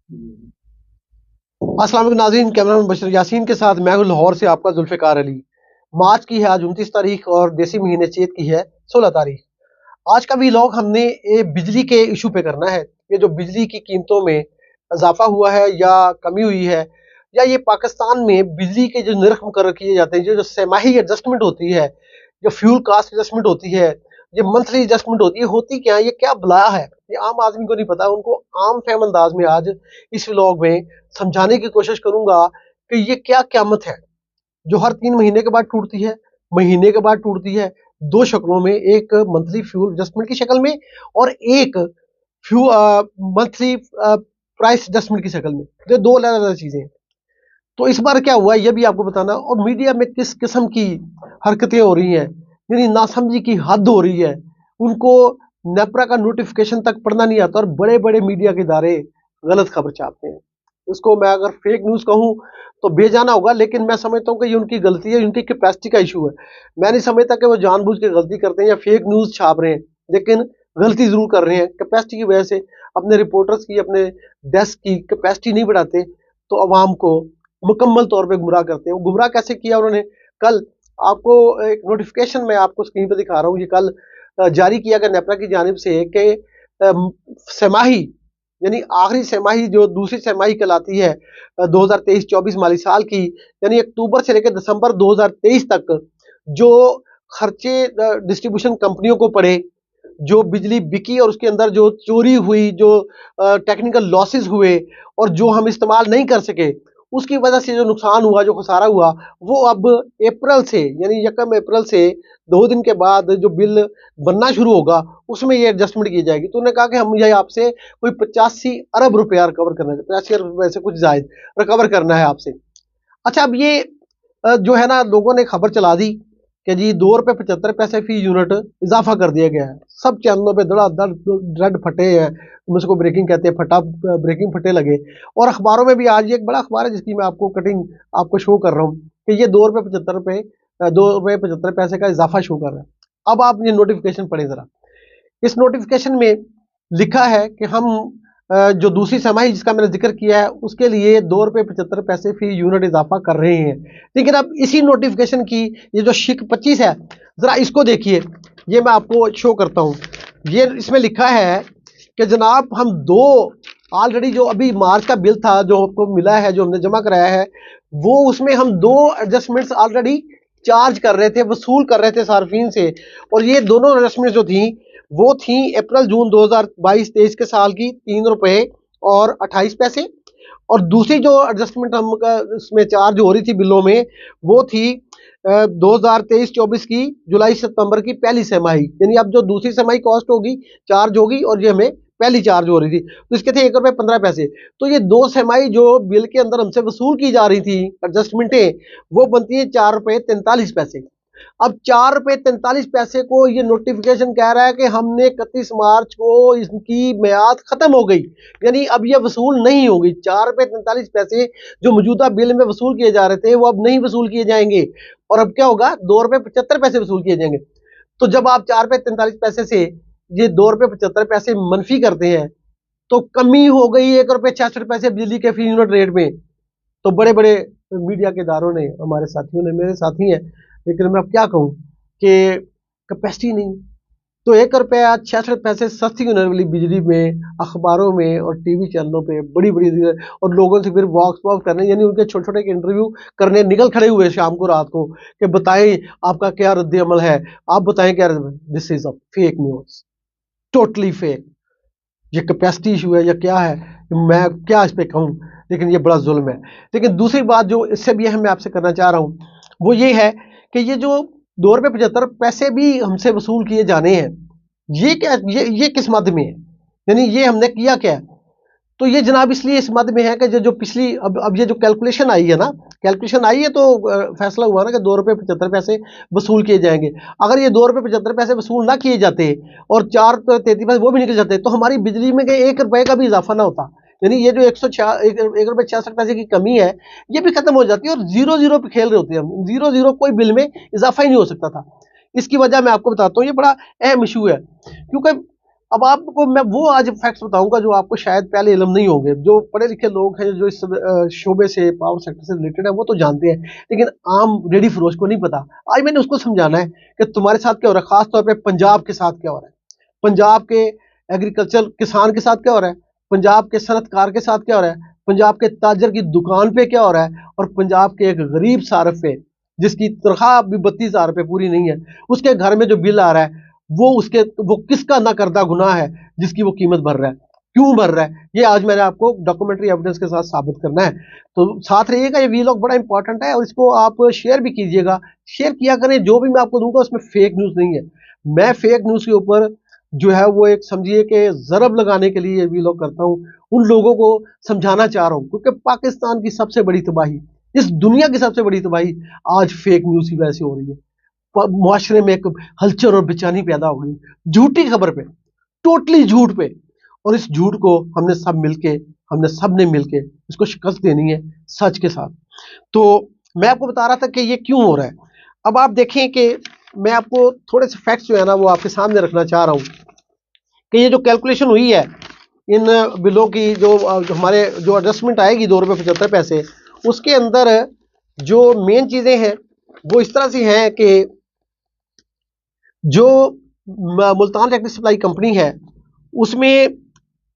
अस्सलाम वालेकुम नाज़रीन, कैमरामैन बशर यासीन के साथ मैं हूं लाहौर से आपका जुल्फ़िकार अली। मार्च की है आज 29 तारीख और देसी महीने चेत की है 16 तारीख। आज का व्लॉग हमने बिजली के इशू पे करना है। ये जो बिजली की कीमतों में इजाफा हुआ है या कमी हुई है, या ये पाकिस्तान में बिजली के जो नर्ख मुकर्रर किए जाते हैं, जो जो सेमाही एडजस्टमेंट होती है, जो फ्यूल कास्ट एडजस्टमेंट होती है, ये मंथली एडजस्टमेंट होती क्या है, ये क्या बला है, ये आम आदमी को नहीं पता। उनको आम फहम अंदाज में आज इस व्लॉग में समझाने की कोशिश करूंगा कि ये क्या क़यामत है जो हर 3 महीने के बाद टूटती है, महीने के बाद टूटती है, 2 शक्लों में, एक मंथली फ्यूल एडजस्टमेंट की शक्ल में और एक मंथली प्राइस एडजस्टमेंट की शक्ल में। ये 2 अलग-अलग चीज़ें हैं। तो इस बार क्या हुआ ये भी आपको बताना, और मीडिया में किस किस्म की हरकतें हो रही हैं, यानी नासमझी की हद हो रही है। उनको नेपरा का नोटिफिकेशन तक पढ़ना नहीं आता और बड़े-बड़े मीडिया के इदारे गलत खबर छापते हैं। उसको मैं अगर फेक न्यूज़ कहूँ तो बेजाना होगा, लेकिन मैं समझता हूँ कि ये उनकी गलती है, उनकी कैपेसिटी का इशू है। मैं नहीं समझता कि वो जानबूझ के गलती करते हैं या फेक न्यूज़ छाप रहे हैं, लेकिन गलती ज़रूर कर रहे हैं। कैपेसिटी की वजह से अपने रिपोर्टर्स की, अपने डेस्क की कैपेसिटी नहीं बढ़ाते तो अवाम को मुकम्मल तौर पे गुमराह करते हैं। वो गुमराह कैसे किया उन्होंने? कल आपको एक नोटिफिकेशन मैं आपको स्क्रीन पे दिखा रहा हूँ। ये कल जारी किया गया नेपरा की जानिब से कि छमाही, यानी आखिरी छमाही जो दूसरी छमाही कहलाती है 2023-24 माली साल की, यानी अक्टूबर से लेकर दिसंबर 2023 तक जो खर्चे डिस्ट्रीब्यूशन कंपनियों को पड़े, जो बिजली बिकी और उसके अंदर जो चोरी हुई, जो टेक्निकल लॉसेस हुए और जो हम इस्तेमाल नहीं कर सके, उसकी वजह से जो नुकसान हुआ, जो खसारा हुआ, वो अब अप्रैल से, यानी 1 अप्रैल से 2 दिन के बाद जो बिल बनना शुरू होगा उसमें ये एडजस्टमेंट की जाएगी। तो उन्होंने कहा कि हम ये आपसे कोई 85 अरब रुपया रिकवर करना है, 85 अरब रुपए से कुछ जायद रिकवर करना है आपसे। अच्छा, अब ये जो है ना, लोगों ने खबर चला दी कि जी 2 रुपये 75 पैसे फी यूनिट इजाफा कर दिया गया है। सब चैनलों पे धड़ाधड़ रेड फटे हैं, उसको ब्रेकिंग कहते हैं, फटा ब्रेकिंग फटे लगे। और अखबारों में भी आज ये एक बड़ा अखबार है जिसकी मैं आपको कटिंग आपको शो कर रहा हूँ कि ये 2 रुपये 75 पैसे का इजाफा शो कर रहा है। अब आप ये नोटिफिकेशन पढ़ें जरा। इस नोटिफिकेशन में लिखा है कि हम जो दूसरी छमाही जिसका मैंने जिक्र किया है उसके लिए 2 रुपये 75 पैसे फी यूनिट इजाफा कर रहे हैं। लेकिन अब इसी नोटिफिकेशन की ये जो शिक 25 है, जरा इसको देखिए। ये मैं आपको शो करता हूँ। ये इसमें लिखा है कि जनाब हम दो ऑलरेडी जो अभी मार्च का बिल था जो आपको मिला है, जो हमने जमा कराया है, वो उसमें हम 2 एडजस्टमेंट्स ऑलरेडी चार्ज कर रहे थे, वसूल कर रहे थे सार्फिन से। और ये दोनों एडजस्टमेंट जो थी वो थी अप्रैल जून 2022-23 के साल की 3 रुपये और 28 पैसे। और दूसरी जो एडजस्टमेंट हम उसमें चार्ज हो रही थी बिलों में, वो थी 2023-24 की जुलाई सितंबर की पहली छमाही, यानी अब जो दूसरी छमाही कॉस्ट होगी, चार्ज होगी, और ये हमें पहली चार्ज हो रही थी, तो इसके थे 1 रुपये 15 पैसे। तो ये 2 छमाही जो बिल के अंदर हमसे वसूल की जा रही थी एडजस्टमेंटें, वो बनती है 4 रुपये 43 पैसे। अब 4 रुपये 43 पैसे को ये नोटिफिकेशन कह रहा है कि हमने 31 मार्च को इसकी मियाद खत्म हो गई, यानी अब ये वसूल नहीं होगी। 4 रुपये 43 पैसे जो मौजूदा बिल में वसूल किए जा रहे थे वो अब नहीं वसूल किए जाएंगे, और अब क्या होगा, 2 रुपये 75 पैसे वसूल किए जाएंगे। तो जब आप 4 रुपये 43 पैसे से ये 2 रुपये 75 पैसे मनफी करते हैं तो कमी हो गई 1 रुपये 66 पैसे बिजली के फी यूनिट रेट में। तो बड़े बड़े मीडिया के इदारों ने, हमारे साथियों ने, मेरे साथी हैं, लेकिन मैं अब क्या कहूँ कि कैपेसिटी नहीं। तो 1 रुपया 66 पैसे सस्ती होने वाली बिजली में अखबारों में और टीवी चैनलों पे बड़ी बड़ी, और लोगों से फिर वॉक्स वॉक करने, यानी उनके छोटे छोटे इंटरव्यू करने निकल खड़े हुए शाम को, रात को, कि बताएं आपका क्या रद्द अमल है, आप बताएं क्या। This is a fake news, totally fake. ये कैपेसिटी इशू है या क्या है, मैं क्या इस पे कहूँ, लेकिन ये बड़ा जुल्म है। लेकिन दूसरी बात जो इससे भी अहम मैं आपसे करना चाह रहा हूँ वो ये है कि ये जो 2 रुपये 75 पैसे भी हमसे वसूल किए जाने हैं, ये क्या, ये किस मद में है, यानी ये हमने किया क्या है? तो ये जनाब इसलिए इस मद में है कि जो पिछली अब ये जो कैलकुलेशन आई है ना, कैलकुलेशन आई है तो फैसला हुआ ना कि 2 रुपये 75 पैसे वसूल किए जाएंगे। अगर ये 2 रुपये 75 पैसे वसूल ना किए जाते और 4 रुपये 33 पैसे वो भी निकल जाते तो हमारी बिजली में 1 रुपये का भी इजाफा ना होता, यानी ये जो 1 रुपये 66 पैसे की कमी है ये भी खत्म हो जाती है। और जीरो जीरो पे खेल रहे होते हैं हम, जीरो जीरो कोई बिल में इजाफा ही नहीं हो सकता था। इसकी वजह मैं आपको बताता हूँ, ये बड़ा अहम इशू है, क्योंकि अब आपको मैं वो आज फैक्ट्स बताऊंगा जो आपको शायद पहले इल्म नहीं होंगे। जो पढ़े लिखे लोग हैं जो इस शोबे से, पावर सेक्टर से रिलेटेड है, वो तो जानते हैं, लेकिन आम रेडी फरोश को नहीं पता। आज मैंने उसको समझाना है कि तुम्हारे साथ क्या हो रहा है, खास तौर पे पंजाब के साथ क्या हो रहा है, पंजाब के एग्रीकल्चर किसान के साथ क्या हो रहा है, पंजाब के सनतकार के साथ क्या हो रहा है, पंजाब के ताजर की दुकान पे क्या हो रहा है, और पंजाब के एक गरीब सारफ पे जिसकी तनख्वाह भी 32,000 रुपये पूरी नहीं है, उसके घर में जो बिल आ रहा है, वो किसका ना करदा गुनाह है जिसकी वो कीमत भर रहा है, क्यों भर रहा है, ये आज मैंने आपको डॉक्यूमेंट्री एविडेंस के साथ साबित करना है। तो साथ रहिएगा, ये वीलॉग बड़ा इंपॉर्टेंट है और इसको आप शेयर भी कीजिएगा, शेयर किया करें। जो भी मैं आपको दूंगा उसमें फेक न्यूज़ नहीं है। मैं फेक न्यूज़ के ऊपर जो है वो एक समझिए कि जरब लगाने के लिए ये वीलॉग करता हूँ, उन लोगों को समझाना चाह रहा हूँ, क्योंकि पाकिस्तान की सबसे बड़ी तबाही, इस दुनिया की सबसे बड़ी तबाही आज फेक न्यूज़ की वजह से हो रही है। मुआशरे में एक हलचल और बेचैनी पैदा हो गई झूठी खबर पे, टोटली झूठ पे, और इस झूठ को हमने सब ने मिलके इसको शिकस्त देनी है सच के साथ। तो मैं आपको बता रहा था कि ये क्यों हो रहा है। अब आप देखें कि मैं आपको थोड़े से फैक्ट्स जो है ना वो आपके सामने रखना चाह रहा हूँ कि ये जो कैलकुलेशन हुई है इन बिलों की, जो हमारे जो एडजस्टमेंट आएगी 2 रुपये 75 पैसे, उसके अंदर जो मेन चीज़ें हैं वो इस तरह से हैं कि जो मुल्तान इलेक्ट्रिक सप्लाई कंपनी है उसमें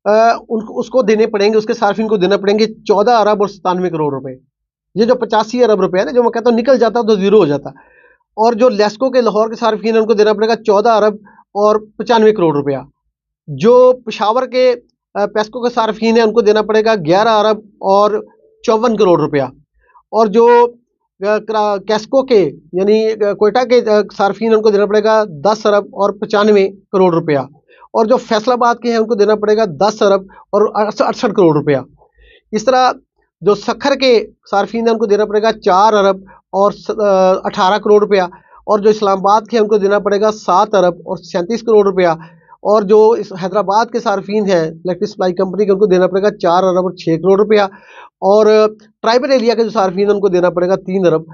उसको देने पड़ेंगे, उसके सार्फिन को देना पड़ेंगे 14 अरब और 97 करोड़ रुपए। ये जो 85 अरब रुपए है ना, जो मैं कहता हूँ निकल जाता तो जीरो हो जाता। और जो लेस्को के लाहौर के सार्फिन है उनको देना पड़ेगा 14 अरब और 95 करोड़ रुपया। जो पेशावर के पेस्को के सार्फिन है उनको देना पड़ेगा 11 अरब और 54 करोड़ रुपया। और जो कैस्को के यानी कोयटा के सार्फिन उनको देना पड़ेगा 10 अरब और 95 करोड़ रुपया। और जो फैसलाबाद के हैं उनको देना पड़ेगा 10 अरब और 68 करोड़ रुपया। इस तरह जो सखर के सार्फिन हैं उनको देना पड़ेगा 4 अरब और 18 करोड़ रुपया। और जो इस्लामाबाद के हैं उनको देना पड़ेगा 7 अरब और 37 करोड़ रुपया। और जो इस हैदराबाद के सार्फिन हैं इलेक्ट्रिक सप्लाई कंपनी के, उनको देना पड़ेगा 4 अरब और 6 करोड़ रुपया। और ट्राइबल एरिया के जो सार्फिन हैं उनको देना पड़ेगा 3 अरब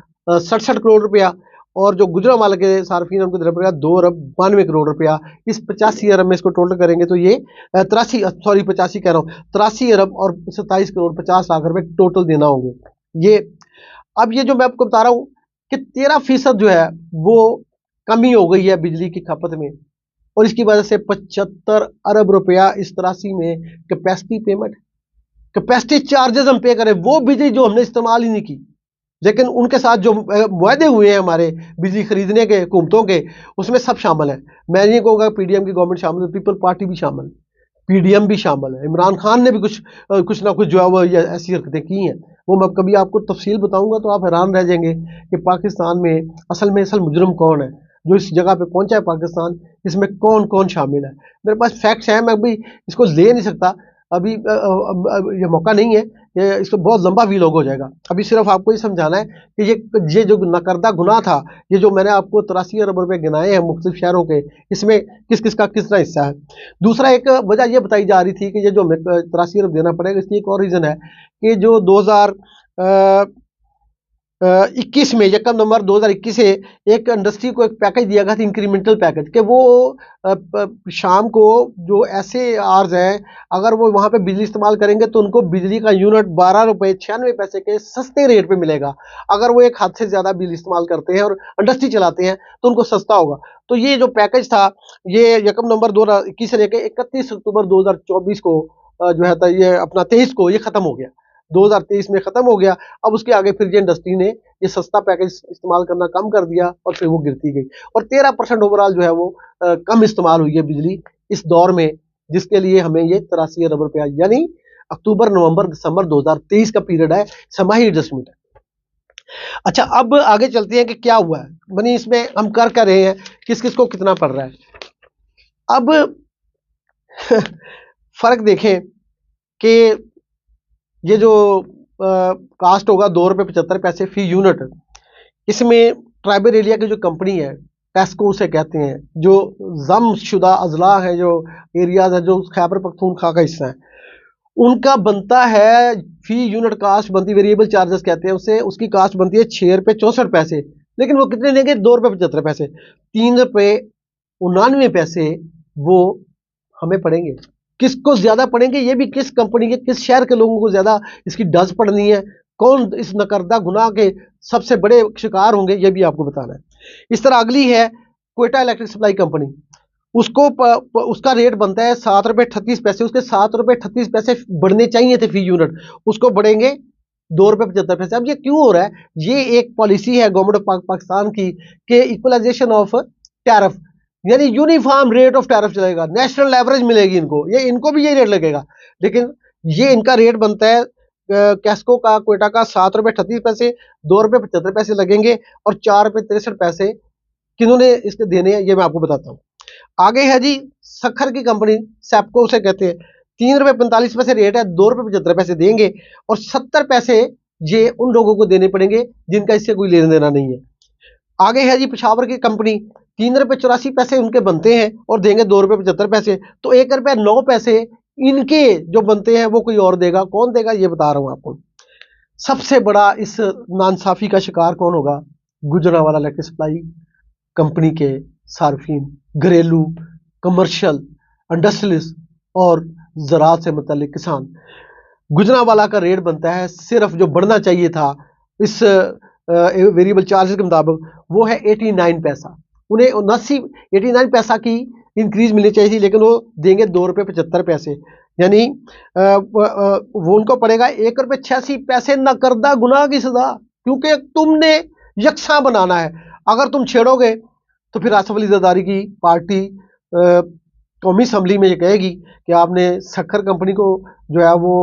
67 करोड़ रुपया। और जो गुजरांवाला के सार्फिन हैं उनको देना पड़ेगा 2 अरब 92 करोड़ रुपया। इस 85 अरब में इसको टोटल करेंगे तो ये 85 कह रहा हूँ, 83 अरब और 27 करोड़ 50 लाख रुपए टोटल देना होंगे ये। अब ये जो मैं आपको बता रहा हूँ कि 13% जो है वो कमी हो गई है बिजली की खपत में, और इसकी वजह से 75 अरब रुपया इस 83 में कैपेसिटी पेमेंट, कैपेसिटी चार्जेस हम पे करें, वो बिजली जो हमने इस्तेमाल ही नहीं की, लेकिन उनके साथ जो मुआहदे हुए हैं हमारे बिजली खरीदने के हुकूमतों के, उसमें सब शामिल है। मैं नहीं कहूँगा पीडीएम की गवर्नमेंट शामिल है, पीपल पार्टी भी शामिल है, पीडीएम भी शामिल है, इमरान खान ने भी कुछ ना कुछ जो है वो ऐसी हरकतें की हैं। वो मैं कभी आपको तफसील बताऊंगा तो आप हैरान रह जाएंगे कि पाकिस्तान में असल मुजरम कौन है, जो इस जगह पे पहुंचा है पाकिस्तान, इसमें कौन कौन शामिल है। मेरे पास फैक्ट्स हैं, मैं अभी इसको ले नहीं सकता, अभी ये मौका नहीं है, ये इसको बहुत लंबा वीलॉग हो जाएगा। अभी सिर्फ आपको ये समझाना है कि ये जो नकरदा गुनाह था, ये जो मैंने आपको 83 अरब रुपए गिनाए हैं मुख्तलिफ शहरों के, इसमें किस किस का कितना हिस्सा है। दूसरा एक वजह यह बताई जा रही थी कि ये जो हमें 83 अरब देना पड़ेगा, इसकी एक और रीज़न है कि जो 2021 में 1 नवंबर 2021 से एक इंडस्ट्री को एक पैकेज दिया गया था, इंक्रीमेंटल पैकेज, कि वो शाम को जो ऐसे आर्स हैं अगर वो वहाँ पे बिजली इस्तेमाल करेंगे तो उनको बिजली का यूनिट 12 रुपये 96 पैसे के सस्ते रेट पे मिलेगा। अगर वो एक हद से ज़्यादा बिजली इस्तेमाल करते हैं और इंडस्ट्री चलाते हैं तो उनको सस्ता होगा। तो ये जो पैकेज था ये 1 नवंबर 2021 से लेकर 31 अक्टूबर 2024 को जो है था ये अपना 23 को ये ख़त्म हो गया, 2023 में ख़त्म हो गया। अब उसके आगे फिर ये इंडस्ट्री ने ये सस्ता पैकेज इस्तेमाल करना कम कर दिया और फिर वो गिरती गई, और 13% ओवरऑल जो है वो कम इस्तेमाल हुई है बिजली इस दौर में, जिसके लिए हमें ये 83 अरब रुपया यानी अक्टूबर नवंबर दिसंबर 2023 का पीरियड है, छमाही एडजस्टमेंट है। अच्छा, अब आगे चलते हैं कि क्या हुआ है, बनी इसमें हम कर रहे हैं, किस किस को कितना पड़ रहा है। अब फर्क देखें कि ये जो कास्ट होगा 2 रुपये 75 पैसे फी यूनिट, इसमें ट्राइबल एरिया की जो कंपनी है टेस्को उसे कहते हैं, जो जमशुदा अजला है, जो एरियाज है जो खैबर पख्तूनख्वा का हिस्सा है, उनका बनता है फी यूनिट कास्ट बनती, वेरिएबल चार्जेस कहते हैं उसे, उसकी कास्ट बनती है 6 रुपये 64 पैसे। लेकिन वो कितने लेंगे, 2 रुपये 75 पैसे, 3 रुपये 99 पैसे वो हमें पड़ेंगे। किसको ज्यादा पड़ेंगे, ये भी किस कंपनी के, किस शहर के लोगों को ज्यादा इसकी डज पड़नी है, कौन इस नकरदा गुनाह के सबसे बड़े शिकार होंगे, ये भी आपको बताना है। इस तरह अगली है क्वेटा इलेक्ट्रिक सप्लाई कंपनी। उसका रेट बनता है 7 रुपये 38 पैसे। उसके 7 रुपये 38 पैसे बढ़ने चाहिए थे फी यूनिट, उसको बढ़ेंगे 2 रुपये 75 पैसे। अब ये क्यों हो रहा है? ये एक पॉलिसी है गवर्नमेंट ऑफ पाकिस्तान की कि इक्वलाइजेशन ऑफ टैरिफ, यानी यूनिफॉर्म रेट ऑफ टैरिफ चलेगा, नेशनल एवरेज मिलेगी इनको, ये इनको भी यही रेट लगेगा। लेकिन ये इनका रेट बनता है कैस्को का, क्वेटा का 7 रुपये 38 पैसे, 2 रुपये 75 पैसे लगेंगे और 4 रुपये 63 पैसे किन्होंने इसके देने हैं, ये मैं आपको बताता हूँ। आगे है जी शक्कर की कंपनी, सैपको उसे कहते हैं। 3 रुपये 45 पैसे रेट है, 2 रुपये 75 पैसे देंगे और 70 पैसे ये उन लोगों को देने पड़ेंगे जिनका इससे कोई लेना देना नहीं है। आगे है जी पेशावर की कंपनी, 3 रुपये 84 पैसे उनके बनते हैं और देंगे 2 रुपये 75 पैसे। तो 1 रुपये 9 पैसे इनके जो बनते हैं वो कोई और देगा। कौन देगा ये बता रहा हूं आपको। सबसे बड़ा इस नाइंसाफी का शिकार कौन होगा? गुजरांवाला इलेक्ट्रिक सप्लाई कंपनी के सार्फिन, घरेलू, कमर्शियल, इंडस्ट्रियलिस्ट और ज़राअत से मुतल्लिक किसान। गुजरांवाला का रेट बनता है सिर्फ जो बढ़ना चाहिए था इस वेरिएबल चार्जेस के मुताबिक, वो है 89 पैसा। उन्हें 89 पैसा की इंक्रीज मिलनी चाहिए थी, लेकिन वो देंगे 2 रुपये 75 पैसे। यानी वो उनको पड़ेगा 1 रुपये 86 पैसे नकरदा गुनाह की सजा, क्योंकि तुमने यकसा बनाना है। अगर तुम छेड़ोगे तो फिर आसफ अली जरदारी की पार्टी कौमी असम्बली में ये कहेगी कि आपने शक्कर कंपनी को जो है वो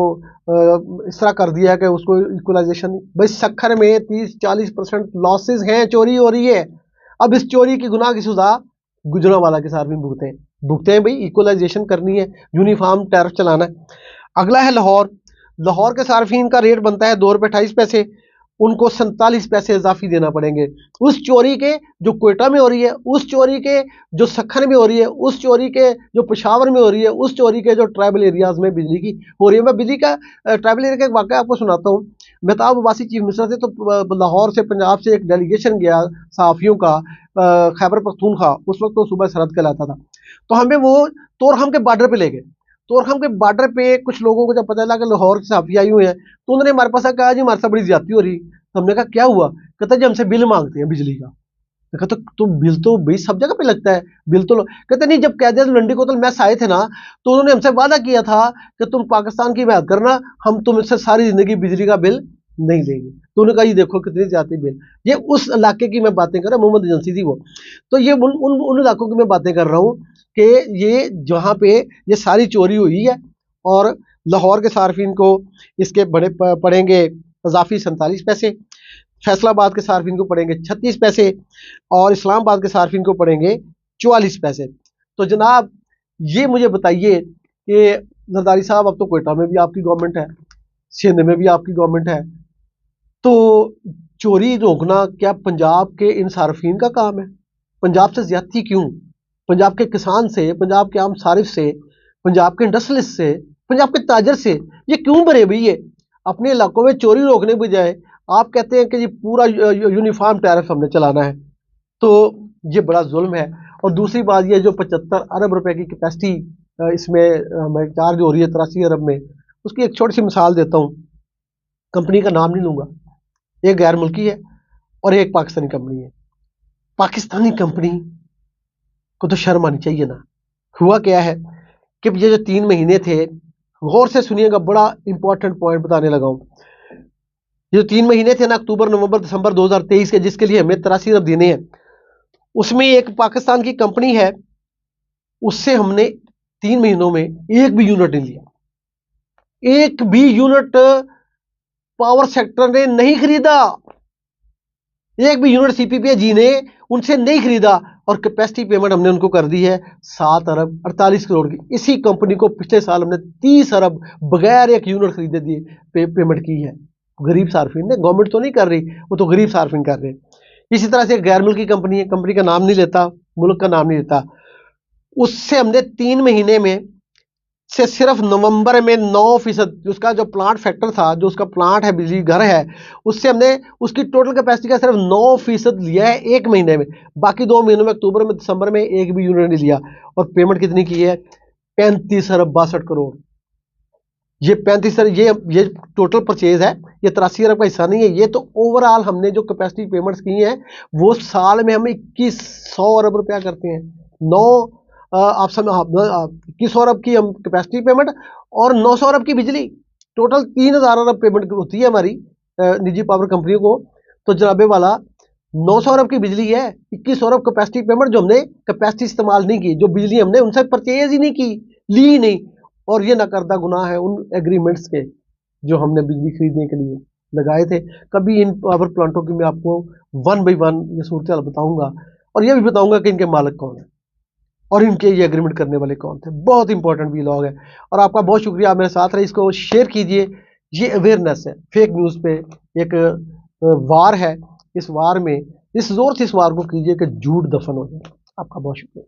इस तरह कर दिया है कि उसको इक्वलाइजेशन। भाई शक्कर में 30-40% लॉसेस हैं, चोरी हो रही है। अब इस चोरी की गुनाह की सजा गुजरांवाला के साथ भी भुगते हैं भाई, इक्वलाइजेशन करनी है, यूनिफॉर्म टैरिफ चलाना है। अगला है लाहौर के सार्फिन का रेट बनता है 2 रुपये 28 पैसे, उनको 47 पैसे इजाफी देना पड़ेंगे। उस चोरी के जो क्वेटा में हो रही है, उस चोरी के जो सखन में हो रही है, उस चोरी के जो पेशावर में हो रही है, उस चोरी के जो ट्राइबल एरियाज में बिजली की हो रही है। मैं बिजली का ट्राइबल एरिया का एक वाक़या आपको सुनाता हूँ। मेहताब अब्बासी चीफ मिनिस्टर थे, तो लाहौर से पंजाब से एक डेलीगेशन गया सहाफ़ियों का खैबर पख्तूनख्वा, उस वक्त तो सूबा सरहद कहलाता था। तो हमें वो तोरहम के बॉर्डर पे ले गए। तोरहम के बॉर्डर पे कुछ लोगों को जब पता लगा कि लाहौर से सहाफ़ी आई हुई है, तो उन्होंने हमारे पास कहा जी हमारे साथ बड़ी ज्यादती हो रही। तो हमने कहा क्या हुआ? कहता जी हमसे बिल मांगते हैं बिजली का। मैं कहता तो बिल तो भाई सब जगह पे लगता है, बिल तो कहते नहीं, जब कैद लंडी कोतल मैस आए थे ना, तो उन्होंने हमसे वादा किया था कि तुम पाकिस्तान की बात करना, हम तुमसे सारी जिंदगी बिजली का बिल नहीं लेंगे। तो उन्होंने कहा ये देखो कितनी ज्यादा बिल। ये उस इलाके की मैं बातें कर रहा हूँ, मोहम्मद एजेंसी थी वो। तो ये उन इलाकों की मैं बातें कर रहा हूँ कि ये जहाँ पे ये सारी चोरी हुई है। और लाहौर के सार्फिन को इसके बड़े पड़ेंगे इजाफी 47 पैसे, फैसलाबाद के सार्फिन को पड़ेंगे 36 पैसे और इस्लामाबाद के सार्फिन को पड़ेंगे 44 पैसे। तो जनाब ये मुझे बताइए कि जरदारी साहब अब तो क्वेटा में भी आपकी गवर्नमेंट है, सिंध में भी आपकी गवर्नमेंट है, तो चोरी रोकना क्या पंजाब के इन सार्फिन का काम है? पंजाब से ज्यादती क्यों? पंजाब के किसान से, पंजाब के आम सारिफ से, पंजाब के इंडस्ट्रियलिस्ट से, पंजाब के ताजर से ये क्यों भरे भई? ये अपने इलाकों में चोरी रोकने के बजाय आप कहते हैं कि जी पूरा यूनिफॉर्म टैरिफ हमने चलाना है। तो ये बड़ा जुल्म है। और दूसरी बात ये जो 75 अरब रुपए की कैपेसिटी इसमें हमें चार्ज हो रही है 83 अरब में, उसकी एक छोटी सी मिसाल देता हूँ। कंपनी का नाम नहीं लूंगा, एक गैर मुल्की है और एक पाकिस्तानी कंपनी है। पाकिस्तानी कंपनी को तो शर्म आनी चाहिए ना। हुआ क्या है कि ये जो 3 महीने थे, गौर से सुनिएगा, बड़ा इंपॉर्टेंट पॉइंट बताने लगा हूं। ये जो 3 महीने थे ना, अक्टूबर नवंबर दिसंबर 2023 के, जिसके लिए हमें 83 अरब देने हैं, उसमें एक पाकिस्तान की कंपनी है, उससे हमने 3 महीनों में एक भी यूनिट नहीं लिया। एक भी यूनिट पावर सेक्टर ने नहीं खरीदा, एक भी यूनिट सीपीपीजी ने उनसे नहीं खरीदा। और कैपेसिटी पेमेंट हमने उनको कर दी है 7 अरब 48 करोड़ की। इसी कंपनी को पिछले साल हमने 30 अरब बगैर एक यूनिट खरीदे दिए पेमेंट की है। गरीब सार्फिन ने, गवर्नमेंट तो नहीं कर रही, वो तो गरीब सार्फिन कर रहे हैं। इसी तरह से एक गैर मुल्की कंपनी है, कंपनी का नाम नहीं लेता, मुल्क का नाम नहीं लेता, उससे हमने 3 महीने में से सिर्फ नवंबर में 9%, उसका जो प्लांट फैक्टर था, जो उसका प्लांट है, बिजली घर है, उससे हमने उसकी टोटल कैपेसिटी का सिर्फ 9% लिया है एक महीने में। बाकी 2 महीनों में, अक्टूबर में दिसंबर में एक भी यूनिट नहीं लिया। और पेमेंट कितनी की है? 35 अरब 62 करोड़। ये 35 अरब, ये टोटल परचेज है, ये 83 अरब का हिस्सा नहीं है। ये तो ओवरऑल हमने जो कैपेसिटी पेमेंट्स की हैं वो साल में हम 2100 अरब रुपया करते हैं। नौ आप समझ 2100 अरब की हम कैपेसिटी पेमेंट और 900 अरब की बिजली, टोटल 3000 अरब पेमेंट होती है हमारी निजी पावर कंपनियों को। तो जनाबे वाला 900 अरब की बिजली है, 2100 अरब कैपेसिटी पेमेंट जो हमने कैपेसिटी इस्तेमाल नहीं की, जो बिजली हमने उनसे परचेज ही नहीं की, ली ही नहीं। और ये नाकर्दा गुनाह है उन एग्रीमेंट्स के जो हमने बिजली खरीदने के लिए लगाए थे। कभी इन पावर प्लांटों की मैं आपको वन बाई वन ये सूरत हाल बताऊंगा और ये भी बताऊंगा कि इनके मालिक कौन है और इनके ये एग्रीमेंट करने वाले कौन थे। बहुत इंपॉर्टेंट व्लॉग है और आपका बहुत शुक्रिया, आप मेरे साथ रहे। इसको शेयर कीजिए। ये अवेयरनेस है, फेक न्यूज़ पे एक वार है। इस वार में इस जोर से इस वार को कीजिए कि झूठ दफन हो जाए। आपका बहुत शुक्रिया।